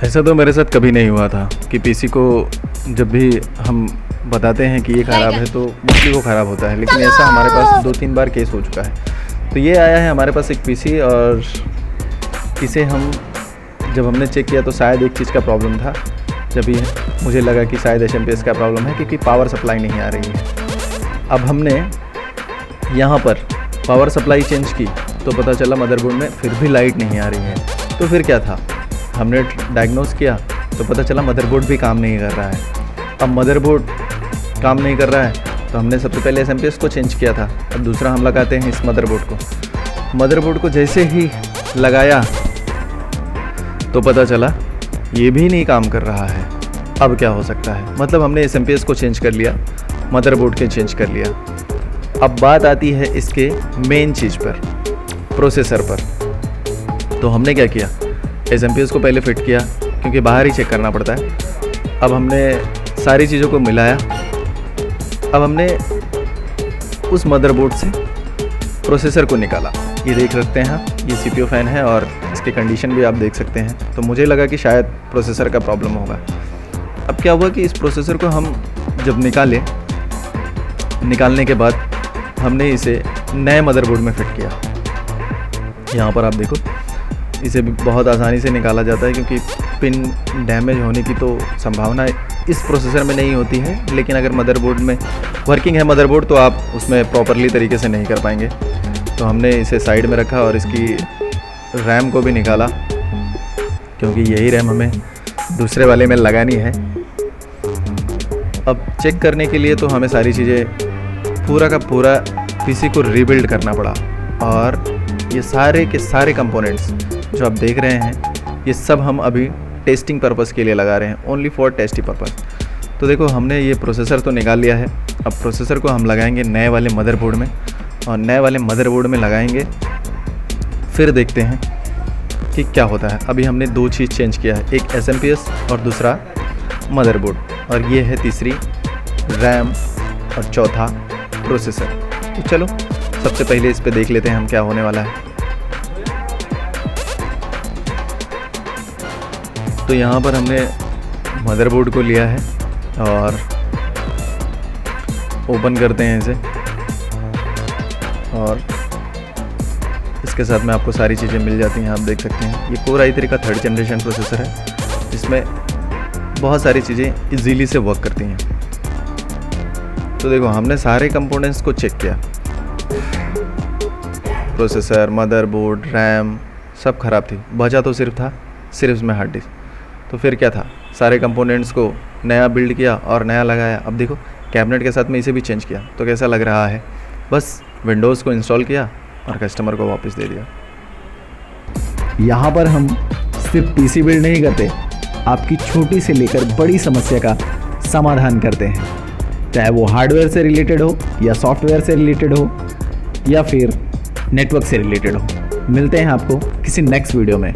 ऐसा तो मेरे साथ कभी नहीं हुआ था कि पीसी को जब भी हम बताते हैं कि ये ख़राब है तो मोस्टली वो ख़राब होता है, लेकिन ऐसा हमारे पास 2-3 बार केस हो चुका है। तो ये आया है हमारे पास एक पीसी और इसे हम जब हमने चेक किया तो शायद एक चीज़ का प्रॉब्लम था। जब ये मुझे लगा कि शायद एचएमपीएस का प्रॉब्लम है क्योंकि पावर सप्लाई नहीं आ रही है। अब हमने यहाँ पर पावर सप्लाई चेंज की तो पता चला मदरबोर्ड में फिर भी लाइट नहीं आ रही है। तो फिर क्या था, हमने डायग्नोस किया तो पता चला मदरबोर्ड भी काम नहीं कर रहा है। अब मदरबोर्ड काम नहीं कर रहा है तो हमने सबसे पहले एसएमपीएस को चेंज किया था। अब दूसरा हम लगाते हैं इस मदरबोर्ड को। मदरबोर्ड को जैसे ही लगाया तो पता चला ये भी नहीं काम कर रहा है। अब क्या हो सकता है, मतलब हमने एसएमपीएस को चेंज कर लिया, मदरबोर्ड के चेंज कर लिया। अब बात आती है इसके मेन चीज़ पर, प्रोसेसर पर। तो हमने क्या किया, एसएमपीएस को पहले फिट किया क्योंकि बाहर ही चेक करना पड़ता है। अब हमने सारी चीज़ों को मिलाया। अब हमने उस मदरबोर्ड से प्रोसेसर को निकाला। ये देख सकते हैं आप, ये सीपीयू फ़ैन है और इसकी कंडीशन भी आप देख सकते हैं। तो मुझे लगा कि शायद प्रोसेसर का प्रॉब्लम होगा। अब क्या हुआ कि इस प्रोसेसर को हम जब निकालने के बाद हमने इसे नए मदरबोर्ड में फिट किया। यहाँ पर आप देखो, इसे भी बहुत आसानी से निकाला जाता है क्योंकि पिन डैमेज होने की तो संभावना इस प्रोसेसर में नहीं होती है, लेकिन अगर मदरबोर्ड में वर्किंग है मदरबोर्ड तो आप उसमें प्रॉपरली तरीके से नहीं कर पाएंगे। तो हमने इसे साइड में रखा और इसकी रैम को भी निकाला क्योंकि यही रैम हमें दूसरे वाले में लगानी है। अब चेक करने के लिए तो हमें सारी चीज़ें पूरा का पूरा पीसी को रीबिल्ड करना पड़ा और ये सारे के सारे कंपोनेंट्स जो आप देख रहे हैं ये सब हम अभी टेस्टिंग पर्पज़ के लिए लगा रहे हैं, ओनली फॉर टेस्टिंग पर्पज़। तो देखो, हमने ये प्रोसेसर तो निकाल लिया है। अब प्रोसेसर को हम लगाएंगे नए वाले मदरबोर्ड में और नए वाले मदरबोर्ड में लगाएंगे, फिर देखते हैं कि क्या होता है। अभी हमने 2 चीज़ चेंज किया है, एक एसएमपीएस और दूसरा मदरबोर्ड, और ये है तीसरी रैम और चौथा प्रोसेसर। तो चलो सबसे पहले इस पे देख लेते हैं हम क्या होने वाला है। तो यहाँ पर हमने मदरबोर्ड को लिया है और ओपन करते हैं इसे, और इसके साथ में आपको सारी चीज़ें मिल जाती हैं। आप देख सकते हैं ये पूरा i3 का 3rd जनरेशन प्रोसेसर है जिसमें बहुत सारी चीज़ें इजीली से वर्क करती हैं। तो देखो, हमने सारे कंपोनेंट्स को चेक किया, प्रोसेसर, मदरबोर्ड, रैम सब ख़राब थी, बचा तो सिर्फ इसमें हार्ड डिस्क। तो फिर क्या था, सारे कंपोनेंट्स को नया बिल्ड किया और नया लगाया। अब देखो, कैबिनेट के साथ में इसे भी चेंज किया तो कैसा लग रहा है। बस विंडोज़ को इंस्टॉल किया और कस्टमर को वापस दे दिया। यहाँ पर हम सिर्फ पीसी बिल्ड नहीं करते, आपकी छोटी से लेकर बड़ी समस्या का समाधान करते हैं, चाहे वो हार्डवेयर से रिलेटेड हो या सॉफ्टवेयर से रिलेटेड हो या फिर नेटवर्क से रिलेटेड हो। मिलते हैं आपको किसी नेक्स्ट वीडियो में।